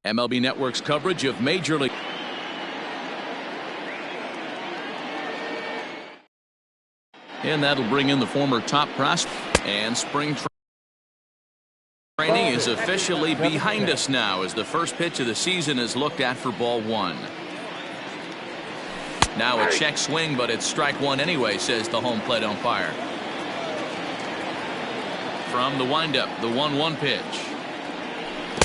MLB Network's coverage of Major League. And that'll bring in the former top prospect. And spring training is officially behind us now as the first pitch of the season is looked at for ball one. Now a check swing, but it's strike one anyway, says the home plate umpire. From the windup, the 1-1 pitch.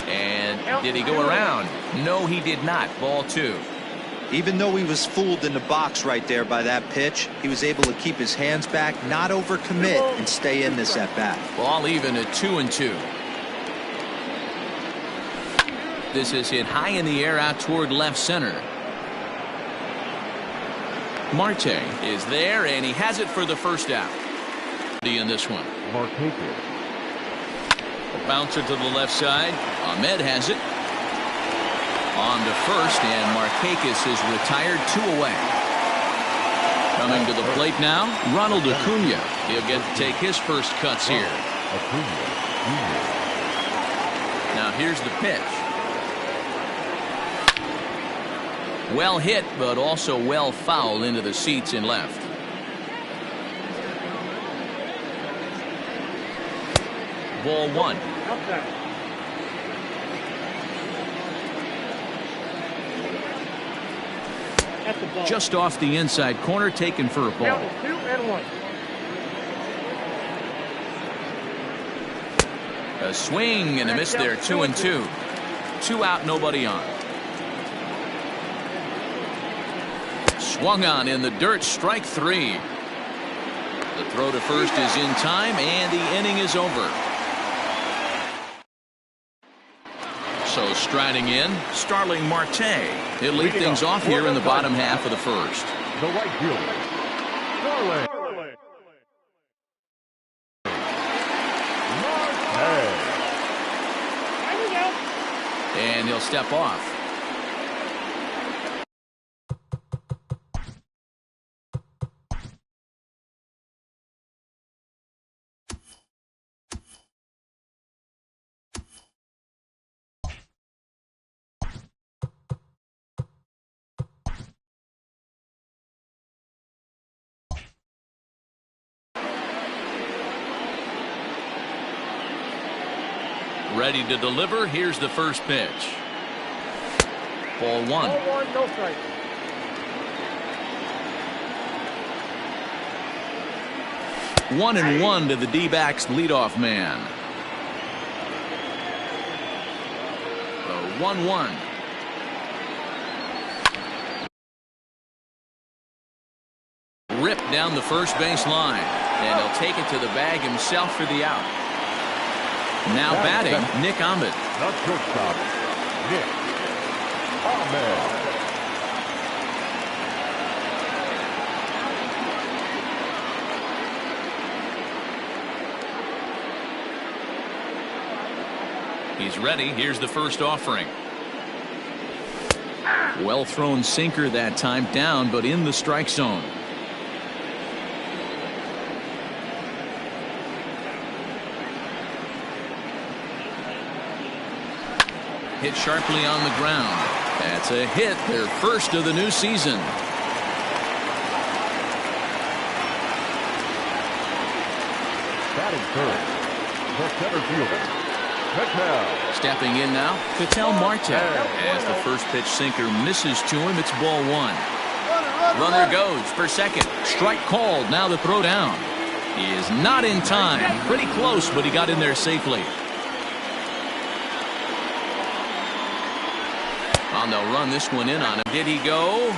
And did he go around? No, he did not. Ball two. Even though he was fooled in the box right there by that pitch, he was able to keep his hands back, not overcommit, and stay in this at bat. Ball even at 2-2. This is hit high in the air out toward left center. Marte is there, and he has it for the first out. In this one. A bouncer to the left side. Ahmed has it. On to first, and Markakis is retired, 2 away. Coming to the plate now, Ronald Acuna. He'll get to take his first cuts here. Now here's the pitch. Well hit, but also well fouled into the seats in left. Ball one. Just off the inside corner, taken for a ball. 2-1. A swing and a miss there, 2-2. 2 out, nobody on. Swung on in the dirt, strike 3. The throw to first is in time, and the inning is over. So striding in, Starling Marte. He'll lead things off here in the bottom half of the first. The right fielder, Starling Marte. And he'll step off. Ready to deliver. Here's the first pitch. Ball one. Ball one, no strike. One and one to the D-backs leadoff man. The 1-1. Ripped down the first base line, and he'll take it to the bag himself for the out. Now batting, Nick Ahmed. The shortstop, Nick Ahmed. He's ready. Here's the first offering. Well thrown sinker that time, down but in the strike zone. Hit sharply on the ground. That's a hit, their first of the new season. Batting third, the center fielder, Ketel. Stepping in now, Ketel Marte. As the first pitch sinker misses to him, it's ball one. Runner goes for second. Strike called. Now the throw down. He is not in time. Pretty close, but he got in there safely. And they'll run this one in on him. Did he go?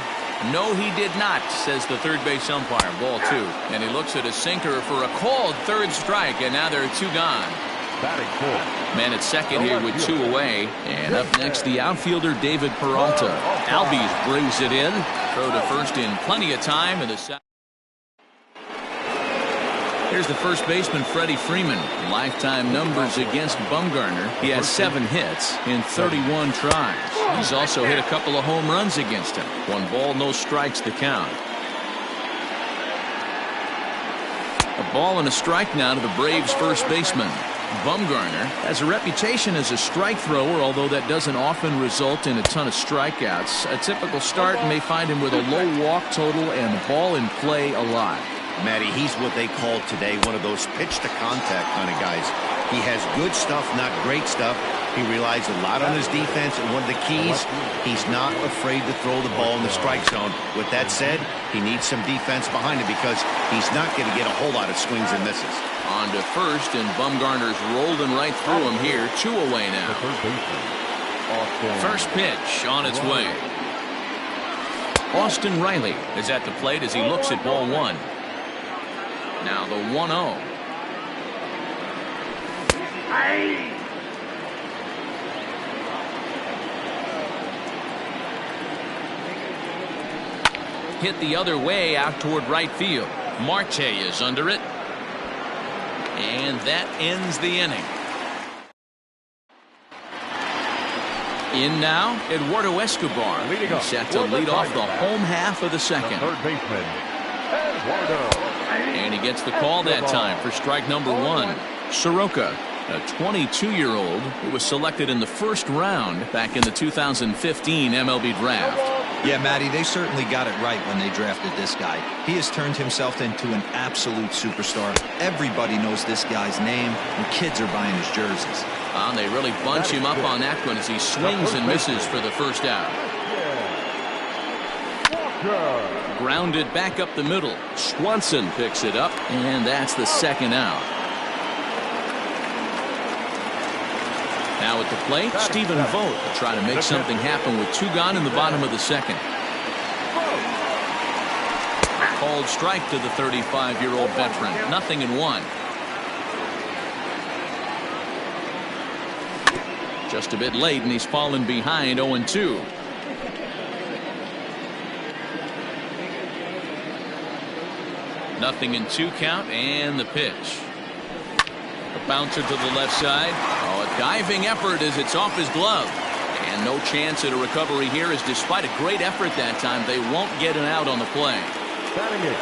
No, he did not, says the third base umpire. Ball two. And he looks at a sinker for a called third strike, and now there are 2 gone. Batting fourth. Man at second here with 2 away. And up next, the outfielder, David Peralta. Albies brings it in. Throw to first in plenty of time. And the second. Here's the first baseman, Freddie Freeman. Lifetime numbers against Bumgarner. He has 7 hits in 31 tries. He's also hit a couple of home runs against him. 1 ball, no strikes to count. A ball and a strike now to the Braves' first baseman. Bumgarner has a reputation as a strike thrower, although that doesn't often result in a ton of strikeouts. A typical start may find him with a low walk total and ball in play a lot. Matty, he's what they call today one of those pitch-to-contact kind of guys. He has good stuff, not great stuff. He relies a lot on his defense, and one of the keys, he's not afraid to throw the ball in the strike zone. With that said, he needs some defense behind him because he's not going to get a whole lot of swings and misses. On to first, and Bumgarner's rolled him right through him here. 2 away now. First pitch on its way. Austin Riley is at the plate as he looks at ball 1. Now the 1-0. Hit the other way out toward right field. Marte is under it. And that ends the inning. In now, Eduardo Escobar. He's set to lead off the home half of the second. Third baseman, Eduardo. And he gets the call that time for strike number 1. Soroka, a 22-year-old who was selected in the first round back in the 2015 MLB draft. Yeah, Matty, they certainly got it right when they drafted this guy. He has turned himself into an absolute superstar. Everybody knows this guy's name, and kids are buying his jerseys. And they really bunch him up on that one as he swings and misses for the first out. Grounded back up the middle. Swanson picks it up, and that's the second out. Now at the plate, Stephen Vogt will try to make something happen with 2 gone in the bottom of the second. Called strike to the 35-year-old veteran. 0-1. Just a bit late, and he's fallen behind 0-2. Nothing in 2 count, and the pitch. A bouncer to the left side. Oh, a diving effort as it's off his glove. And no chance at a recovery here as despite a great effort that time, they won't get an out on the play. Batting it,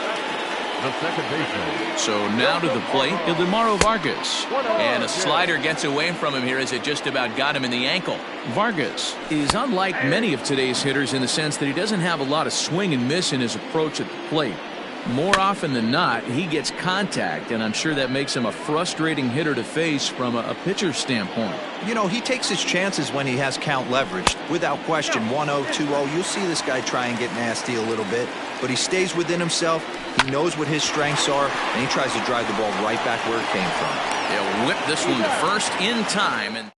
the second baseman. So now to the plate, Ildemaro Vargas. And a slider gets away from him here as it just about got him in the ankle. Vargas is unlike many of today's hitters in the sense that he doesn't have a lot of swing and miss in his approach at the plate. More often than not, he gets contact, and I'm sure that makes him a frustrating hitter to face from a pitcher's standpoint. You know, he takes his chances when he has count leveraged. Without question, 1-0, 2-0, you'll see this guy try and get nasty a little bit, but he stays within himself. He knows what his strengths are, and he tries to drive the ball right back where it came from. He'll whip this one to first in time. And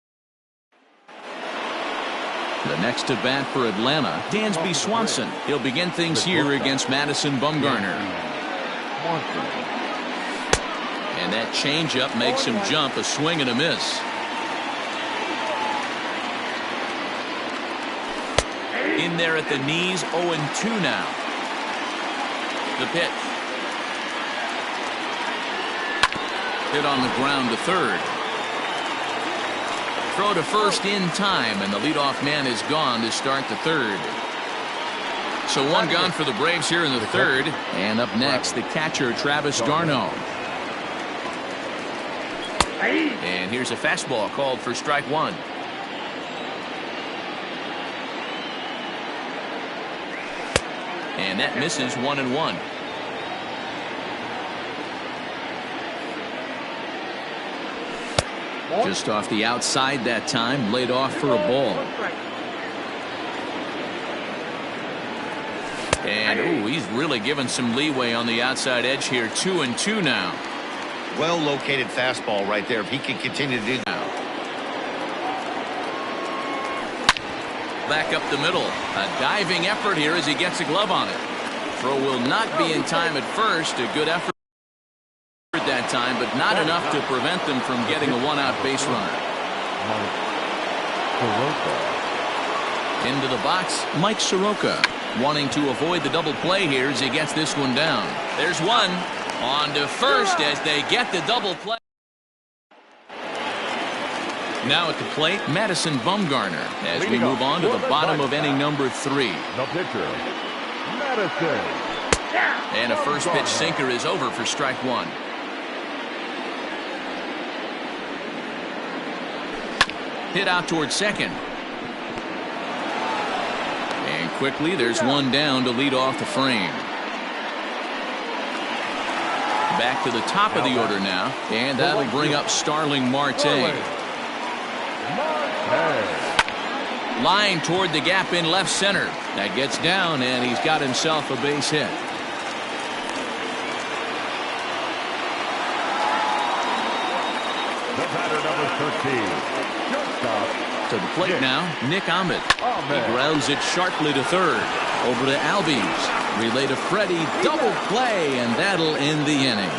the next to bat for Atlanta, Dansby Swanson. He'll begin things here against Madison Bumgarner. And that changeup makes him jump, a swing and a miss. In there at the knees, 0-2 now. The pitch. Hit on the ground to third. Throw to first in time, and the leadoff man is gone to start the third. So 1 gone for the Braves here in the third. And up next, the catcher, Travis d'Arnaud. And here's a fastball called for strike 1. And that misses 1-1. Just off the outside that time, laid off for a ball. And ooh, he's really given some leeway on the outside edge here. 2-2 now. Well located fastball right there. If he can continue to do that. Back up the middle. A diving effort here as he gets a glove on it. Throw will not be in time at first. A good effort that time, but not enough to prevent them from getting a 1-out base runner. Into the box, Mike Soroka, wanting to avoid the double play here as he gets this one down. There's one. On to first as they get the double play. Now at the plate, Madison Bumgarner as we move on to the bottom of inning number 3. The pitcher, Madison. And a first pitch sinker is over for strike 1. Hit out towards second. And quickly there's one down to lead off the frame. Back to the top of the order now, and that'll bring up Starling Marte. Line toward the gap in left center. That gets down, and he's got himself a base hit. The batter, number 13, shortstop. To the plate now, Nick Ahmed. He grounds it sharply to third. Over to Albies. Relay to Freddie. Double play, and that'll end the inning.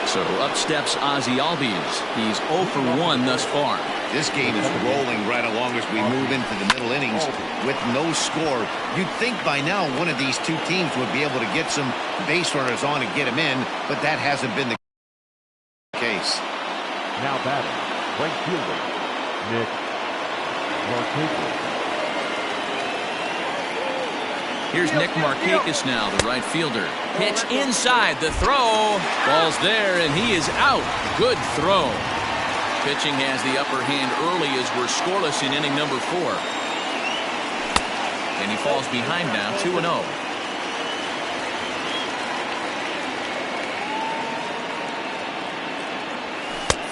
So up steps Ozzie Albies. He's 0 for 1 thus far. This game is rolling right along as we move into the middle innings with no score. You'd think by now one of these two teams would be able to get some base runners on and get them in, but that hasn't been the case. Now batting, right fielder, Nick Markakis. Here's Nick Markakis now, the right fielder. Pitch inside, the throw. Ball's there, and he is out. Good throw. Pitching has the upper hand early as we're scoreless in inning number 4. And he falls behind now, 2-0.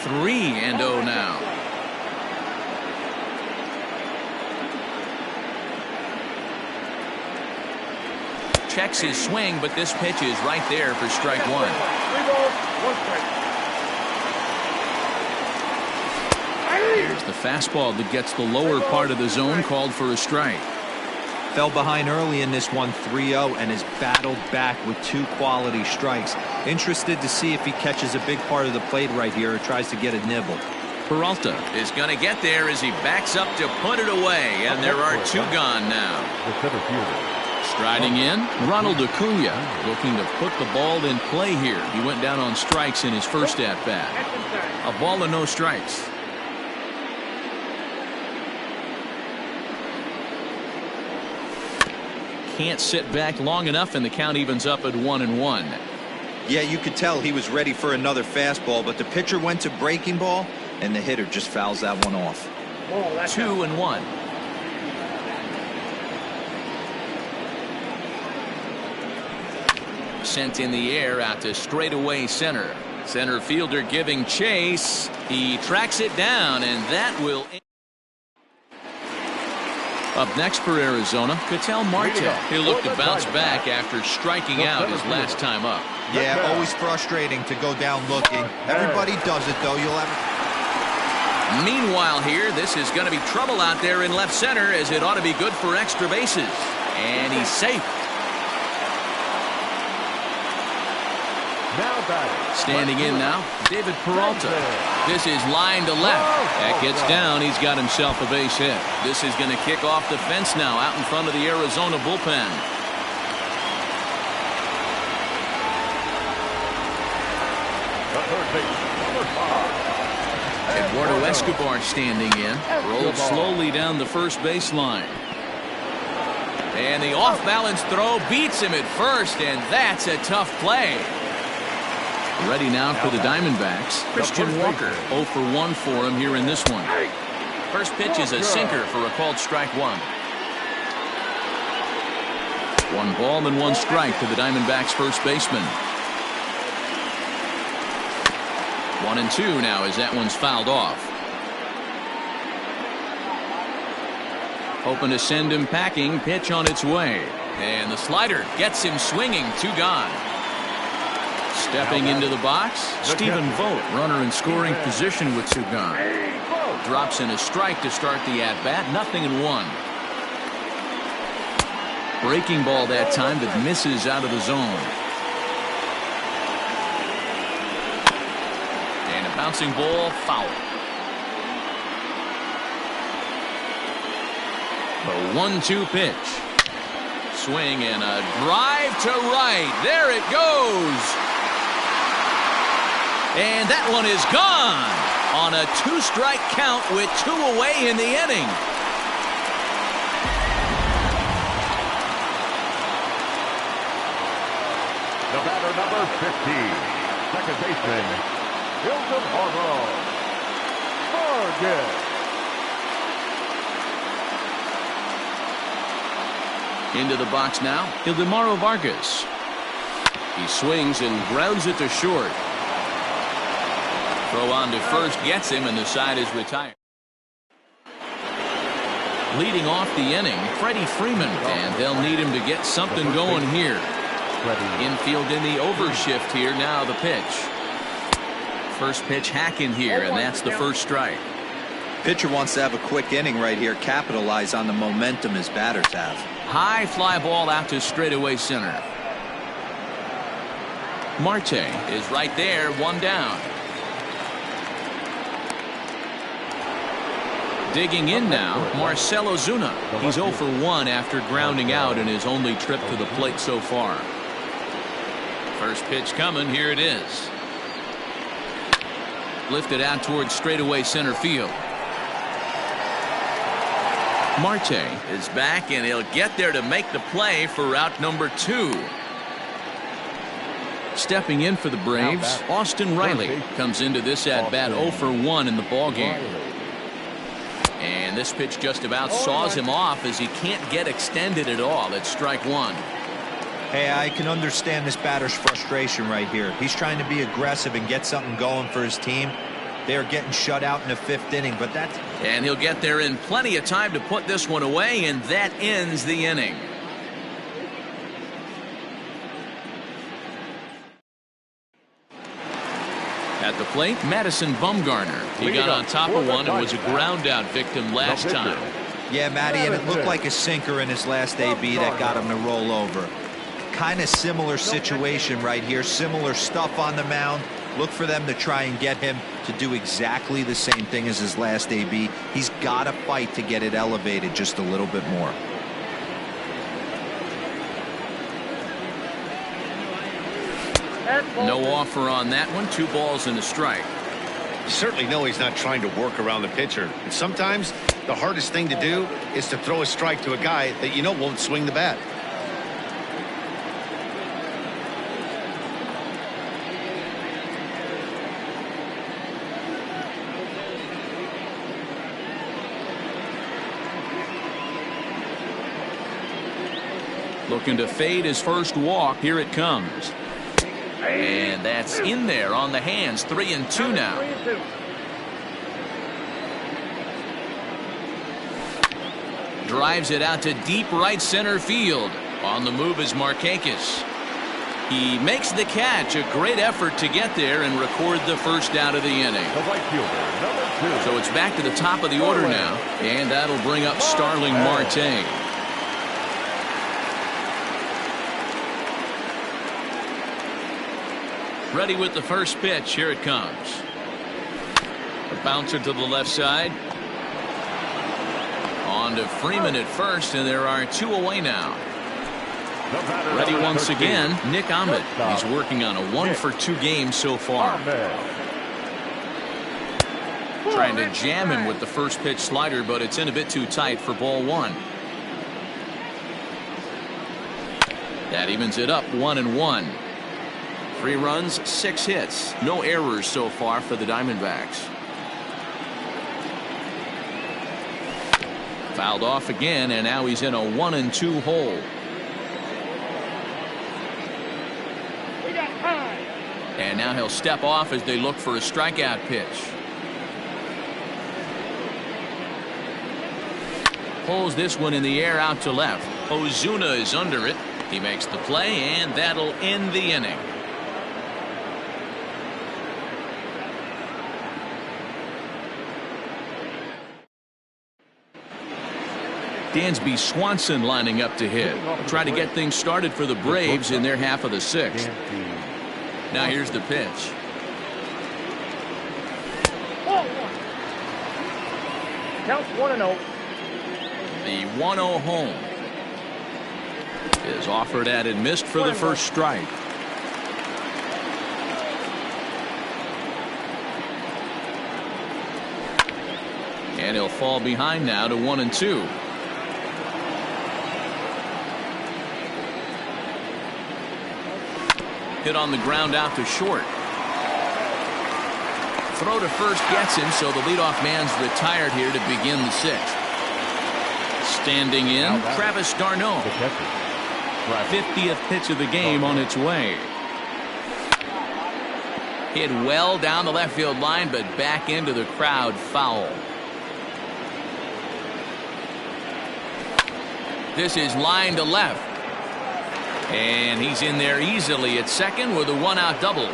3-0 now. Checks his swing, but this pitch is right there for strike 1. 3 balls, 1 strike. Here's the fastball that gets the lower part of the zone, called for a strike. Fell behind early in this one, 3-0, and has battled back with 2 quality strikes. Interested to see if he catches a big part of the plate right here or tries to get a nibble. Peralta is going to get there as he backs up to put it away, and there are 2 gone now. The center fielder. Striding in, Ronald Acuna, looking to put the ball in play here. He went down on strikes in his first at-bat. A ball and no strikes. Can't sit back long enough, and the count evens up at 1-1. Yeah, you could tell he was ready for another fastball, but the pitcher went to breaking ball, and the hitter just fouls that one off. 2-1. Sent in the air out to straightaway center. Center fielder giving chase. He tracks it down, and that will. Up next for Arizona, Ketel Marte. He'll look to bounce back after striking out his last time up. Yeah, always frustrating to go down looking. Everybody does it, though. You'll have. Meanwhile here, this is going to be trouble out there in left center, as it ought to be good for extra bases. And he's safe. Now batting. Standing in now, David Peralta. This is line to left. That gets down. He's got himself a base hit. This is going to kick off the fence now out in front of the Arizona bullpen. The third base, number 5. Eduardo Escobar standing in. Rolled slowly down the first baseline. And the off-balance throw beats him at first, and that's a tough play. Ready now for the Diamondbacks. Christian Walker, 0 for 1 for him here in this one. First pitch is a sinker for a called strike 1. 1 ball and 1 strike to the Diamondbacks first baseman. 1-2 now as that one's fouled off. Hoping to send him packing. Pitch on its way. And the slider gets him swinging. 2 gone. Stepping into the box, Stephen Vogt, runner in scoring position with 2 gone. Drops in a strike to start the at-bat, 0-1. Breaking ball that time that misses out of the zone. And a bouncing ball, foul. The 1-2 pitch. Swing and a drive to right. There it goes. And that one is gone on a 2-strike count with 2 away in the inning. The batter, number 15, second baseman, Hilton Harbaugh. Target. Into the box now, Ildemaro Vargas. He swings and grounds it to short. Throw on to first gets him, and the side is retired. Leading off the inning, Freddie Freeman, and they'll need him to get something going here. Infield in the overshift here. Now the pitch. First pitch hacking here, and that's the first strike. Pitcher wants to have a quick inning right here, capitalize on the momentum his batters have. High fly ball out to straightaway center. Marte is right there, one down. Digging in now, Marcell Ozuna. He's 0 for 1 after grounding out in his only trip to the plate so far. First pitch coming, here it is. Lifted out towards straightaway center field. Marte is back, and he'll get there to make the play for out number 2. Stepping in for the Braves, Austin Riley comes into this at-bat 0 for 1 in the ballgame. And this pitch just about saws him off as he can't get extended at all. It's strike 1. Hey, I can understand this batter's frustration right here. He's trying to be aggressive and get something going for his team. They are getting shut out in the 5th inning, but that's... And he'll get there in plenty of time to put this one away, and that ends the inning. At the plate, Madison Bumgarner. He got on top of one and was a ground-out victim last time. Yeah, Matty, and it looked like a sinker in his last AB that got him to roll over. Kind of similar situation right here. Similar stuff on the mound. Look for them to try and get him to do exactly the same thing as his last AB. He's got to fight to get it elevated just a little bit more. No offer on that one. 2 balls and a strike. You certainly know he's not trying to work around the pitcher. And sometimes the hardest thing to do is to throw a strike to a guy that you know won't swing the bat. Looking to fade his first walk. Here it comes. And that's in there on the hands. 3-2 now. Drives it out to deep right center field. On the move is Markakis. He makes the catch. A great effort to get there and record the first out of the inning. So it's back to the top of the order now. And that'll bring up Starling Marte. Ready with the first pitch. Here it comes. A bouncer to the left side. On to Freeman at first, and there are 2 away now. Ready once again, Nick Ahmed. He's working on a 1 for 2 game so far. Trying to jam him with the first pitch slider, but it's in a bit too tight for ball 1. That evens it up 1-1. 3 runs, 6 hits. No errors so far for the Diamondbacks. Fouled off again, and now he's in a 1-2 hole. And now he'll step off as they look for a strikeout pitch. Pulls this one in the air out to left. Ozuna is under it. He makes the play, and that'll end the inning. Dansby Swanson lining up to hit. Try to get things started for the Braves in their half of the 6th. Now here's the pitch. Counts 1-0. The 1-0 home is offered at and missed for the first strike. And he'll fall behind now to 1-2. Hit on the ground out to short. throw to first gets him, so the leadoff man's retired here to begin the sixth. Standing in, Travis d'Arnaud. 50th pitch of the game on its way. Hit well down the left field line, but back into the crowd, foul. This is line to left. And he's in there easily at second with a one-out double.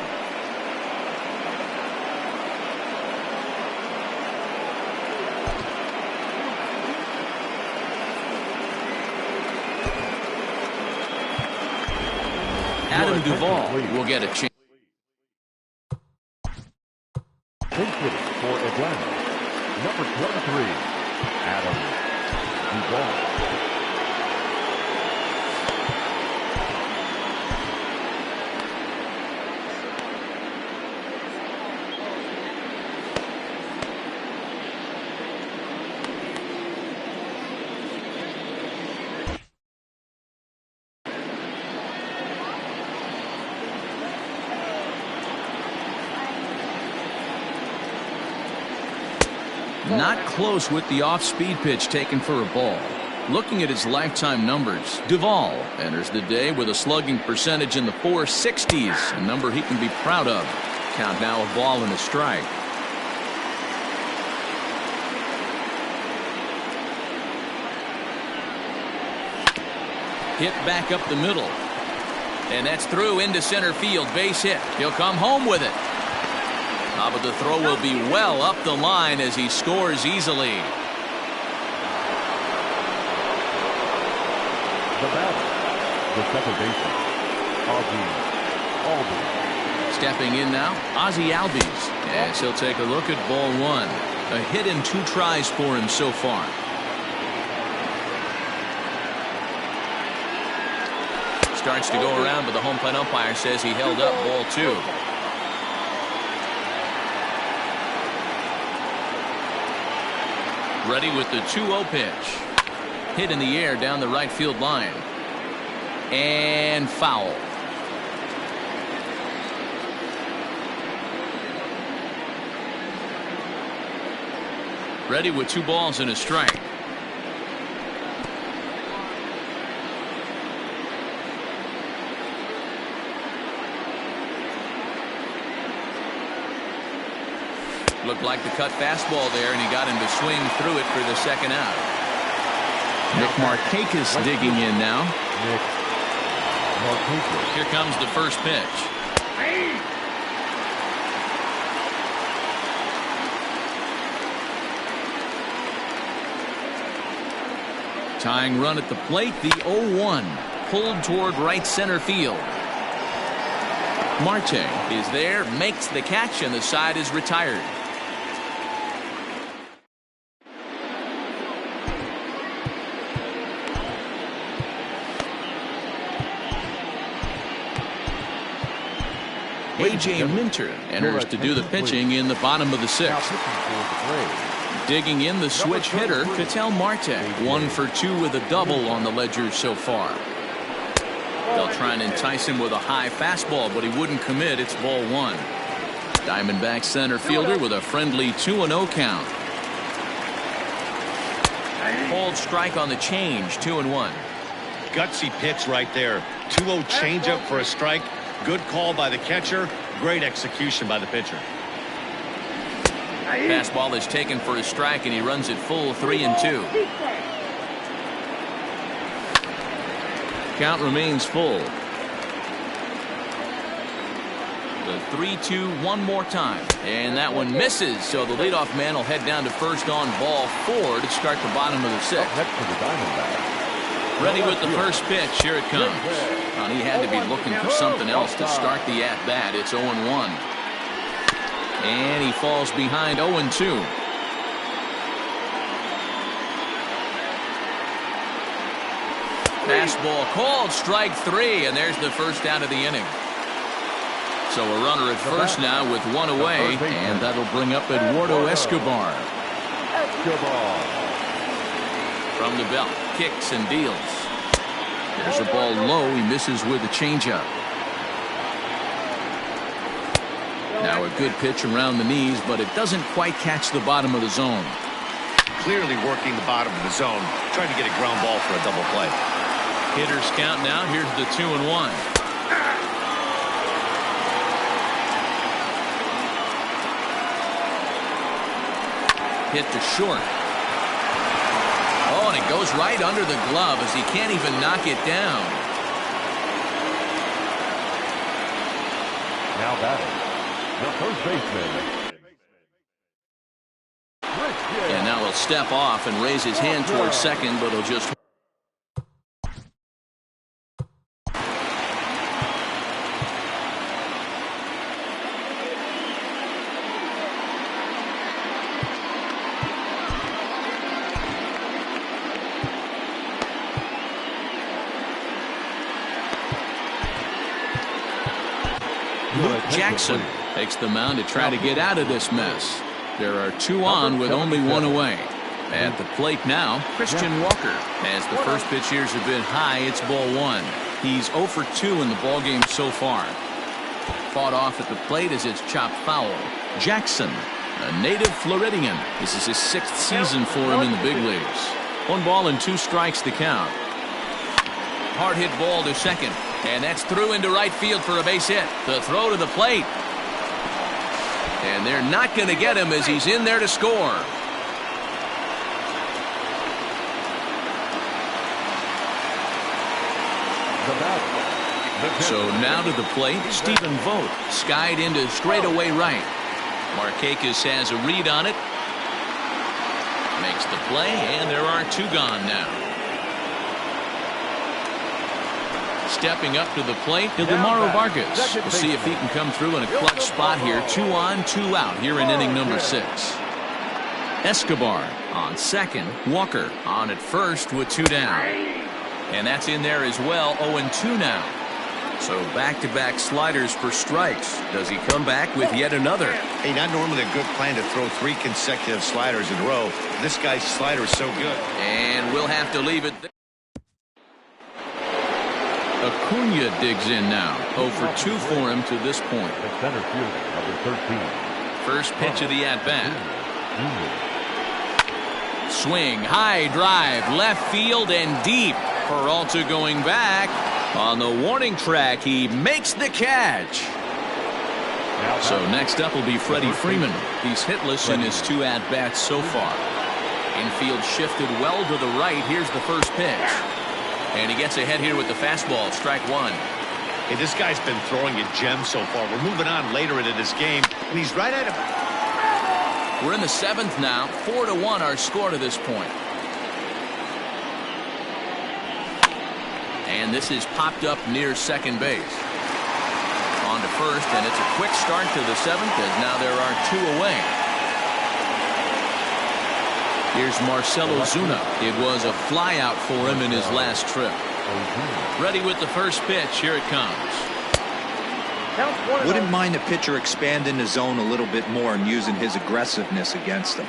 Adam Duvall will get a chance. For Atlanta, number 23, Adam Duvall. Not close with the off-speed pitch taken for a ball. Looking at his lifetime numbers, Duvall enters the day with a slugging percentage in the 460s, a number he can be proud of. Count now a ball and a strike. Hit back up the middle. And that's through into center field. Base hit. He'll come home with it. But the throw will be well up the line as he scores easily. The batter, the second baseman, Ozzie Albies. Stepping in now, Ozzie Albies. As he'll take a look at ball one. A hit and 2 tries for him so far. Starts to go around, but the home plate umpire says he held up ball 2. Ready with the 2-0 pitch. Hit in the air down the right field line. And foul. Ready with 2 balls and a strike. Looked like the cut fastball there, and he got him to swing through it for the second out. Nick Markakis digging in now. Here comes the first pitch. Tying run at the plate, the 0-1. Pulled toward right center field. Marte is there, makes the catch, and the side is retired. A.J. Minter enters to do the pitching in the bottom of the 6th. Digging in the switch hitter, Ketel Marte. 1 for 2 with a double on the ledger so far. They'll try and entice him with a high fastball, but he wouldn't commit. It's ball 1. Diamondback center fielder with a friendly 2-0 count. Called strike on the change, 2-1. Gutsy pitch right there. 2-0 changeup for a strike. Good call by the catcher. Great execution by the pitcher. Fastball is taken for a strike, and he runs it full 3-2. Count remains full. The 3-2 one more time, and that one misses, so the leadoff man will head down to first on ball 4 to start the bottom of the 6th. Next to the Diamondbacks. Ready with the first pitch. Here it comes. Well, he had to be looking for something else to start the at-bat. It's 0-1. And he falls behind 0-2. Fastball called, strike 3, and there's the first out of the inning. So a runner at first now with 1 away, and that'll bring up Eduardo Escobar. From the belt, kicks and deals. There's a ball low. He misses with a changeup. Now a good pitch around the knees, but it doesn't quite catch the bottom of the zone. Clearly working the bottom of the zone, trying to get a ground ball for a double play. Hitters count now. Here's the 2-1. Hit to short. Oh, and it goes right under the glove as he can't even knock it down. Now batting, the first baseman. And now he'll step off and raise his hand towards second, but he'll just... Jackson takes the mound to try to get out of this mess. There are 2 on with only 1 away. At the plate now, Christian Walker. As the first pitch here's a bit high, it's ball 1. He's 0 for 2 in the ballgame so far. Fought off at the plate as it's chopped foul. Jackson, a native Floridian. This is his 6th season for him in the big leagues. 1 ball and 2 strikes to count. Hard hit ball to second. And that's through into right field for a base hit. The throw to the plate. And they're not going to get him as he's in there to score. So now to the plate, Stephen Vogt. Skied into straightaway right. Markakis has a read on it. Makes the play, and there are 2 gone now. Stepping up to the plate, Ildemaro Vargas. We'll see if he can come through in a clutch spot here. 2 on, 2 out here in inning number 6. Escobar on second. Walker on at first with 2 down. And that's in there as well. 0-2 now. So back-to-back sliders for strikes. Does he come back with yet another? Hey, not normally a good plan to throw 3 consecutive sliders in a row. This guy's slider is so good. And we'll have to leave it there. Acuna digs in now. 0 for 2 for him to this point. The center fielder, number 13. First pitch of the at-bat. Swing, high drive, left field and deep. Peralta going back. On the warning track, he makes the catch. So next up will be Freddie Freeman. He's hitless in his 2 at-bats so far. Infield shifted well to the right. Here's the first pitch. And he gets ahead here with the fastball. Strike 1. Hey, this guy's been throwing a gem so far. We're moving on later into this game, and he's right at him. We're in the 7th now. 4-1 our score to this point. And this is popped up near second base. On to first, and it's a quick start to the 7th as now there are 2 away. Here's Marcell Ozuna. It was a flyout for him in his last trip. Ready with the first pitch. Here it comes. Wouldn't mind the pitcher expanding the zone a little bit more and using his aggressiveness against them.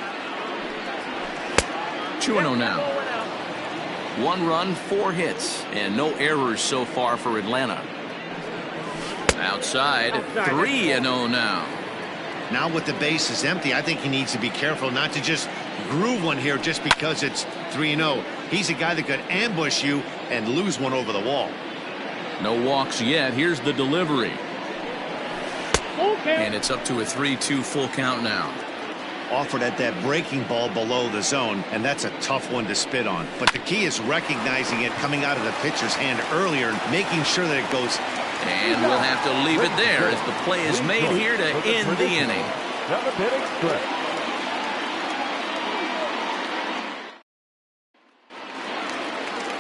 2-0 now. 1 run, 4 hits, and no errors so far for Atlanta. Outside, 3-0 now. Now with the base is empty, I think he needs to be careful not to just groove one here just because it's 3-0. He's a guy that could ambush you and lose one over the wall. No walks yet. Here's the delivery. And it's up to a 3-2 full count now. Offered at that breaking ball below the zone, and that's a tough one to spit on. But the key is recognizing it coming out of the pitcher's hand earlier and making sure that it goes. And we'll have to leave it there as the play is made here to end the inning.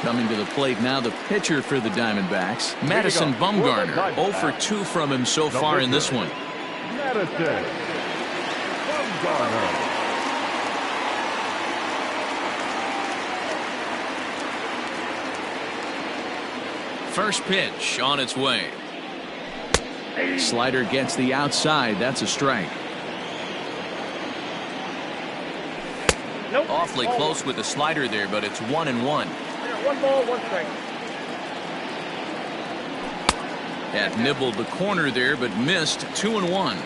Coming to the plate now, the pitcher for the Diamondbacks, Madison Bumgarner. 0 for 2 from him so far in this one. Madison Bumgarner. First pitch on its way. Slider gets the outside. That's a strike. Awfully close with the slider there, but it's 1-1. 1 ball, 1 strike. That nibbled the corner there, but missed. 2-1.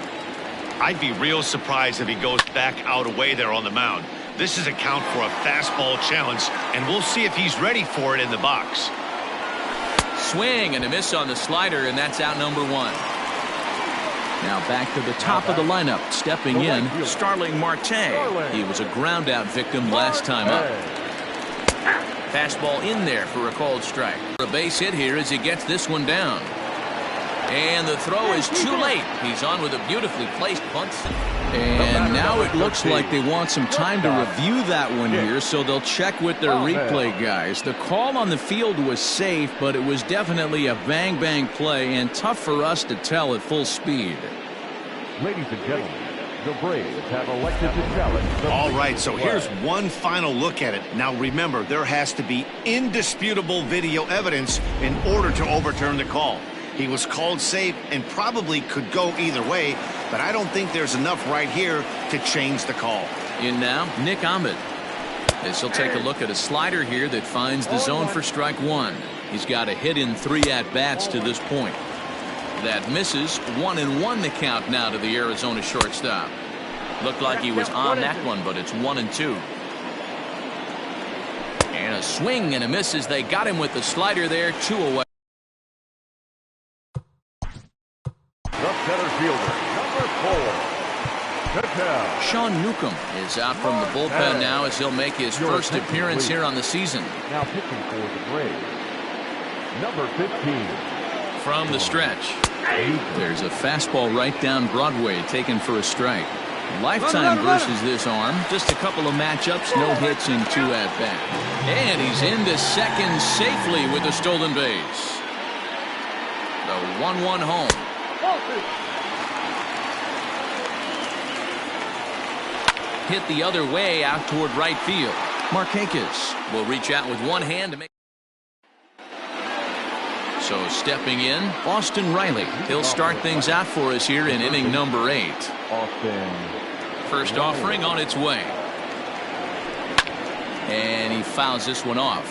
I'd be real surprised if he goes back out away there on the mound. This is a count for a fastball challenge, and we'll see if he's ready for it in the box. Swing and a miss on the slider, and that's out number 1. Now back to the top of the lineup. Stepping in, Starling Marte. He was a ground out victim last time up. Fastball in there for a called strike. A base hit here as he gets this one down. And the throw is too late. He's on with a beautifully placed bunt. And now it looks like they want some time to review that one here, so they'll check with their replay guys. The call on the field was safe, but it was definitely a bang-bang play and tough for us to tell at full speed. Ladies and gentlemen, the Braves have elected to challenge. All right, so here's one final look at it. Now remember, there has to be indisputable video evidence in order to overturn the call. He was called safe and probably could go either way, but I don't think there's enough right here to change the call. In now, Nick Ahmed. As he'll take a look at a slider here that finds the zone for strike 1. He's got a hit in 3 at-bats to this point. That misses. 1-1 the count now to the Arizona shortstop. Looked like he was on that one, but it's 1-2. And a swing and a miss as they got him with the slider there, 2 away. The center fielder, number 4, Patel. Sean Newcomb is out from the bullpen now as he'll make his first appearance here on the season. Now pitching for the Braves, number 15. From the stretch, there's a fastball right down Broadway taken for a strike. Lifetime versus this arm. Just a couple of matchups, no hits in 2 at-bats. And he's into second safely with a stolen base. The 1-1 home. Hit the other way out toward right field. Markakis will reach out with one hand to make. So stepping in, Austin Riley. He'll start things out for us here in inning number 8. First offering on its way. And he fouls this one off.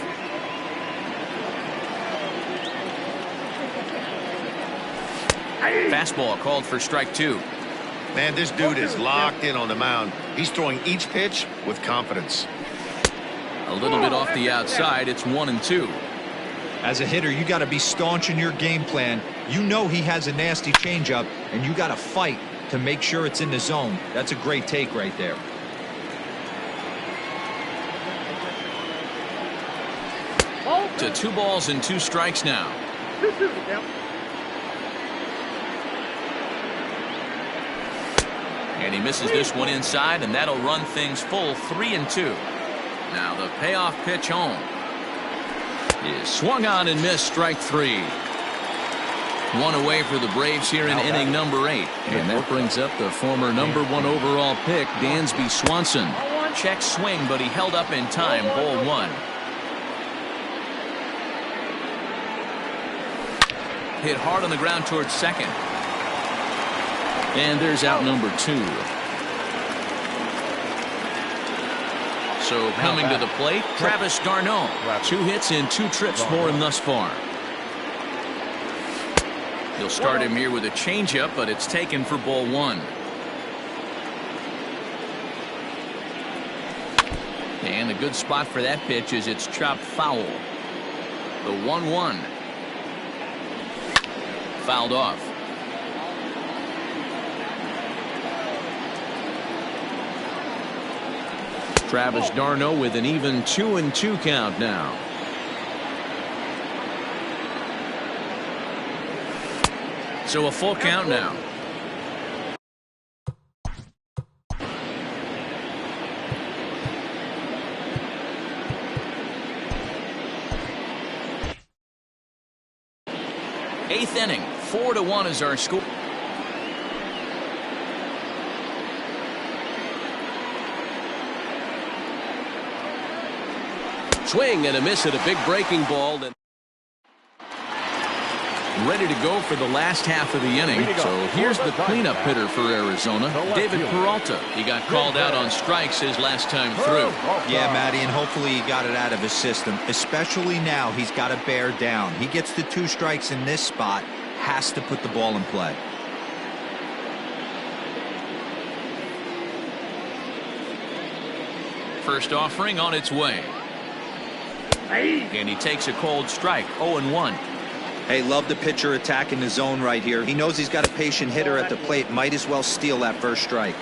Fastball called for strike 2. Man, this dude is locked in on the mound. He's throwing each pitch with confidence. A little bit off the outside. It's 1-2. As a hitter, you got to be staunch in your game plan. You know he has a nasty changeup, and you got to fight to make sure it's in the zone. That's a great take right there. To 2 balls and 2 strikes now. And he misses this one inside, and that'll run things full 3-2. Now the payoff pitch home is swung on and missed, strike 3. One away for the Braves here in inning number 8. And that brings up the former number 1 overall pick, Dansby Swanson. Check swing, but he held up in time. Ball 1. Hit hard on the ground towards second. And there's out number 2. So coming to the plate, Travis d'Arnaud. 2 hits in 2 trips for him thus far. He'll start him here with a changeup, but it's taken for ball 1. And a good spot for that pitch is it's chopped foul. The 1-1. Fouled off. Travis d'Arnaud with an even 2-2 count now. So a full count now. Eighth inning, 4-1 is our score. Swing and a miss at a big breaking ball. That ready to go for the last half of the inning. So here's the cleanup hitter for Arizona, David Peralta. He got called out on strikes his last time through. Yeah, Matty, and hopefully he got it out of his system. Especially now, he's got to bear down. He gets the 2 strikes in this spot, has to put the ball in play. first offering on its way. And he takes a cold strike, 0-1. Hey, love the pitcher attacking the zone right here. He knows he's got a patient hitter at the plate. Might as well steal that first strike.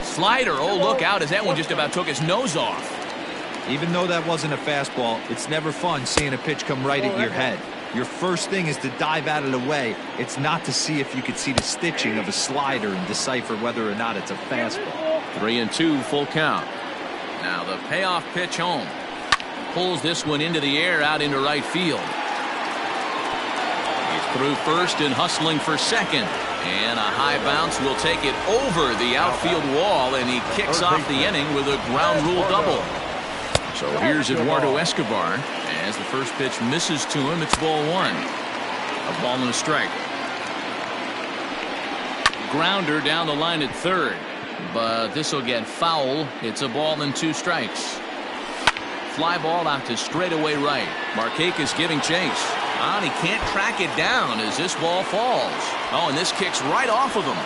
Slider, oh, look out as that one just about took his nose off. Even though that wasn't a fastball, it's never fun seeing a pitch come right at your head. Your first thing is to dive out of the way. It's not to see if you could see the stitching of a slider and decipher whether or not it's a fastball. 3-2, full count. Now the payoff pitch home. Pulls this one into the air out into right field. He's through first and hustling for second. And a high bounce will take it over the outfield wall, and he kicks off the inning with a ground rule double. So here's Eduardo Escobar. As the first pitch misses to him, it's ball one. A ball and a strike. Grounder down the line at third. But this will get foul. It's a ball and 2 strikes. Fly ball out to straightaway right. Markakis giving chase. And he can't track it down as this ball falls. Oh, and this kicks right off of him.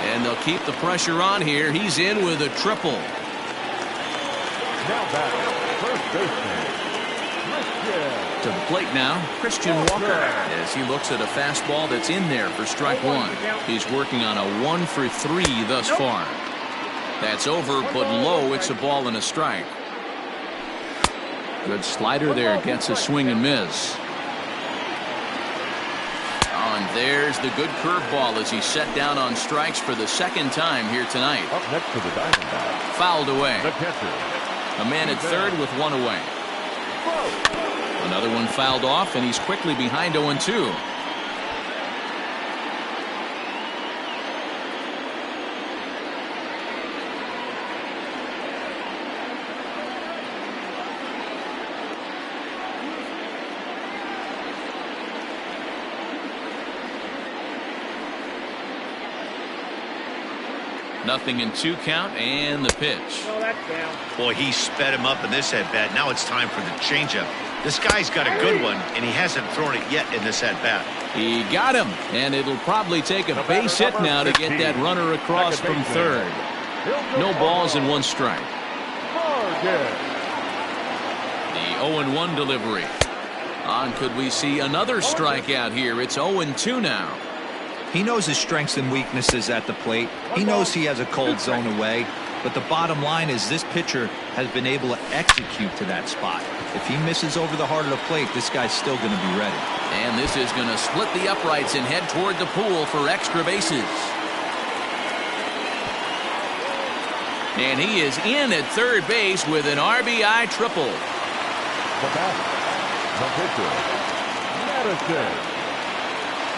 And they'll keep the pressure on here. He's in with a triple. Now back, first baseman, To the plate now, Christian Walker, as he looks at a fastball that's in there for strike one. He's working on a 1 for 3 thus far. That's over, but low. It's a ball and a strike. Good slider there, gets a swing and miss. Oh, and there's the good curveball as he's set down on strikes for the second time here tonight. up next to the Diamondbacks, Fouled away. the catcher. A man at third with 1 away. Another one fouled off, and he's quickly behind 0-2. Nothing in 2 count, and the pitch. Oh, that's down. Boy, he sped him up in this at-bat. Now it's time for the changeup. This guy's got a good one, and he hasn't thrown it yet in this at-bat. He got him, and it'll probably take a base hit now to get that runner across from third. No balls and 1 strike. The 0-1 delivery. On, could we see another strikeout here? It's 0-2 now. He knows his strengths and weaknesses at the plate. He knows he has a cold zone away. But the bottom line is this pitcher has been able to execute to that spot. If he misses over the heart of the plate, this guy's still going to be ready. And this is going to split the uprights and head toward the pool for extra bases. And he is in at third base with an RBI triple. The batter, the pitcher, Madison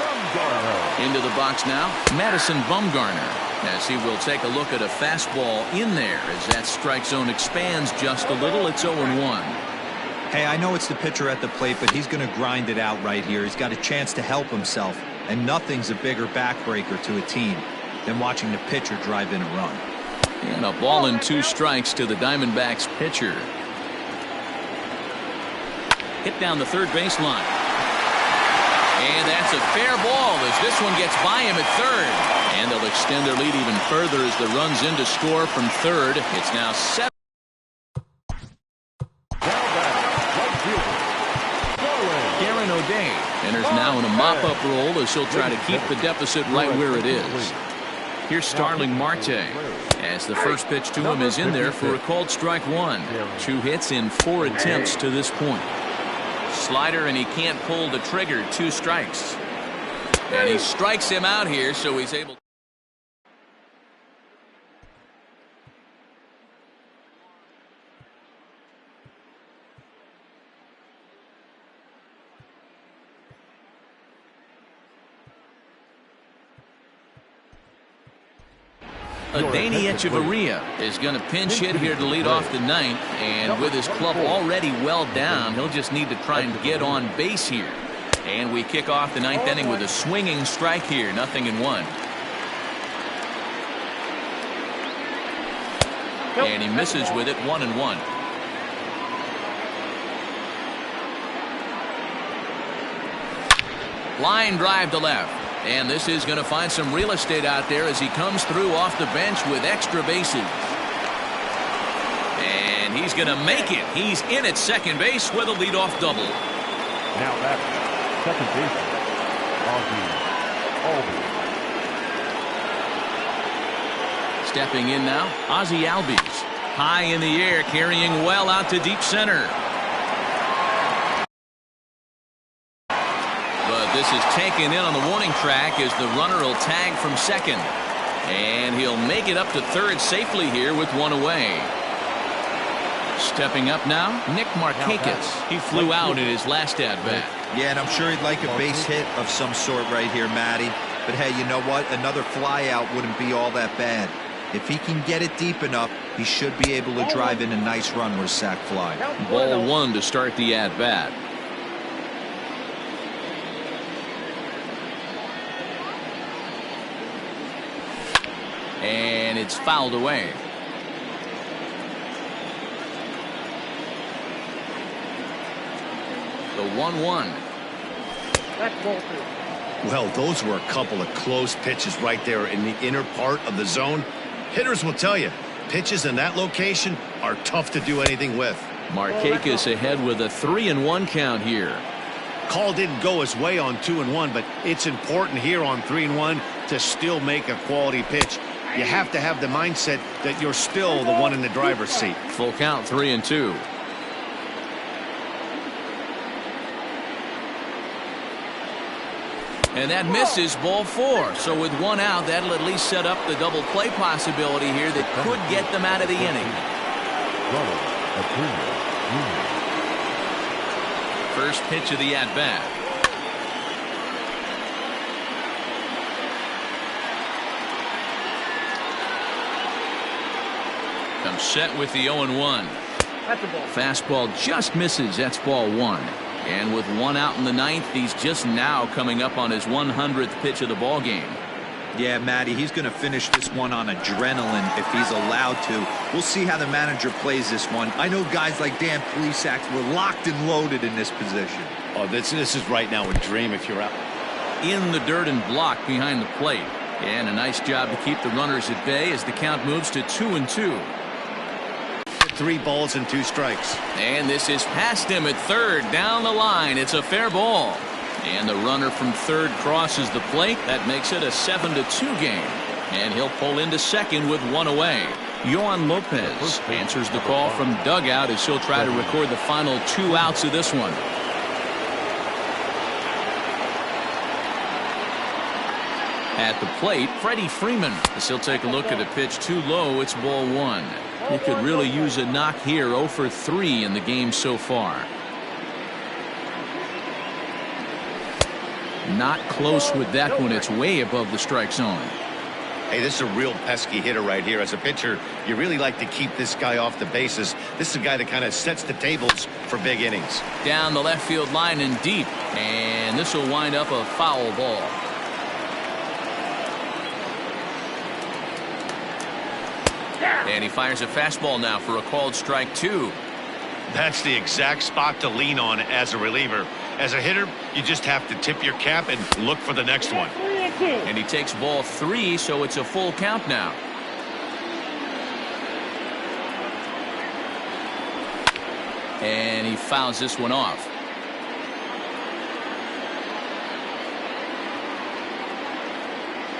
Bumgarner. Into the box now, Madison Bumgarner, as he will take a look at a fastball in there as that strike zone expands just a little. It's 0-1. Hey, I know it's the pitcher at the plate, but he's going to grind it out right here. He's got a chance to help himself, and nothing's a bigger backbreaker to a team than watching the pitcher drive in a run. And a ball and 2 strikes to the Diamondbacks pitcher. Hit down the third baseline. And that's a fair ball as this one gets by him at third. And they'll extend their lead even further as the runs in to score from third. It's now 7. Aaron O'Day enters now in a mop-up role as he'll try to keep the deficit right where it is. Here's Starling Marte as the first pitch to him is in there for a called strike 1. 2 hits in 4 attempts to this point. Slider, and he can't pull the trigger. 2 strikes. And he strikes him out here, so he's able. Adeiny Echeverria is going to pinch hit here to lead off the ninth, and with his club already well down, he'll just need to try and get on base here. And we kick off the ninth inning with a swinging strike here, 0-1. And he misses with it, 1-1. Line drive to left. And this is going to find some real estate out there as he comes through off the bench with extra bases. And he's going to make it. He's in at second base with a leadoff double. Now that's second baseman, Ozzie Albies. Stepping in now, Ozzie Albies. High in the air, carrying well out to deep center. But this is taken in on the warning track as the runner will tag from second. And he'll make it up to third safely here with one away. Stepping up now, Nick Markakis. He flew out in his last at-bat. Yeah, and I'm sure he'd like a base hit of some sort right here, Matty. But hey, you know what? Another fly out wouldn't be all that bad. If he can get it deep enough, he should be able to drive in a nice run with a sac fly. Ball one to start the at-bat. And it's fouled away. The 1-1. That's ball two. Well, those were a couple of close pitches right there in the inner part of the zone. Hitters will tell you, pitches in that location are tough to do anything with. Markakis ahead with a 3-1 count here. Call didn't go his way on 2-1, but it's important here on 3-1 to still make a quality pitch. You have to have the mindset that you're still the one in the driver's seat. Full count, 3-2. And that misses, ball four. So with one out, that'll at least set up the double play possibility here that could get them out of the inning. First pitch of the at-bat. Comes set with the 0-1. That's a ball. Fastball just misses. That's ball one. And with one out in the ninth, he's just now coming up on his 100th pitch of the ball game. Yeah, Matty, he's going to finish this one on adrenaline if he's allowed to. We'll see how the manager plays this one. I know guys like Dan Plesac were locked and loaded in this position. Oh, this is right now a dream if you're out. In the dirt and blocked behind the plate. And a nice job to keep the runners at bay as the count moves to 2-2. 3 balls and 2 strikes. And this is past him at third. Down the line. It's a fair ball. And the runner from third crosses the plate. That makes it a 7-2 game. And he'll pull into second with one away. Yohan Lopez answers the call from dugout as he'll try to record the final 2 outs of this one. At the plate, Freddie Freeman as he'll take a look at a pitch too low. It's ball one. He could really use a knock here. 0 for 3 in the game so far. Not close with that one. It's way above the strike zone. Hey, this is a real pesky hitter right here. As a pitcher, you really like to keep this guy off the bases. This is a guy that kind of sets the tables for big innings. Down the left field line and deep. And this will wind up a foul ball. And he fires a fastball now for a called strike 2. That's the exact spot to lean on as a reliever. As a hitter, you just have to tip your cap and look for the next one. 3-2. And he takes ball 3, so it's a full count now. And he fouls this one off.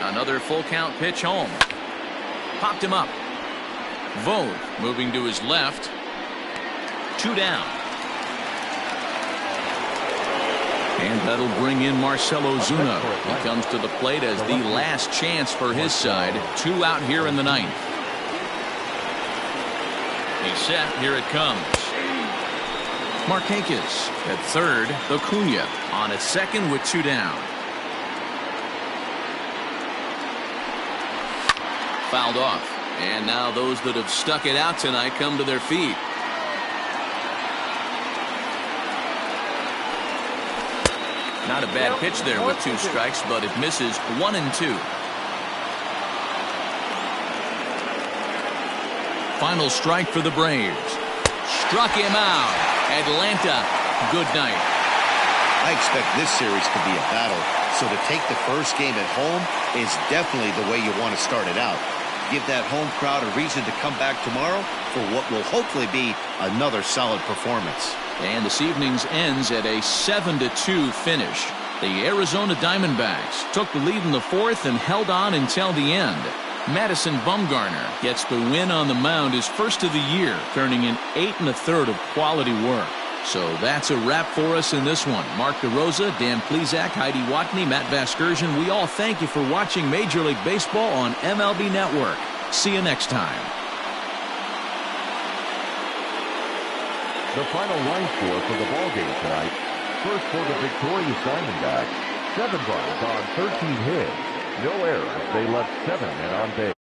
Another full count pitch home. Popped him up. Vogt moving to his left. 2 down. And that'll bring in Marcell Ozuna. He comes to the plate as the last chance for his side. 2 out here in the ninth. He's set. Here it comes. Markakis at third. Acuna on at second with 2 down. Fouled off. And now those that have stuck it out tonight come to their feet. Not a bad pitch there with 2 strikes, but it misses 1 and 2. Final strike for the Braves. Struck him out. Atlanta, good night. I expect this series to be a battle. So to take the first game at home is definitely the way you want to start it out. Give that home crowd a reason to come back tomorrow for what will hopefully be another solid performance. And this evening's ends at a 7-2 finish. The Arizona Diamondbacks took the lead in the fourth and held on until the end. Madison Bumgarner gets the win on the mound, his first of the year, turning in 8 1/3 of quality work. So that's a wrap for us in this one. Mark DeRosa, Dan Plesac, Heidi Watney, Matt Vasgersian, we all thank you for watching Major League Baseball on MLB Network. See you next time. The final line score for the ballgame tonight. First for the victorious Diamondbacks, 7 runs on 13 hits. No errors. They left 7 men on base.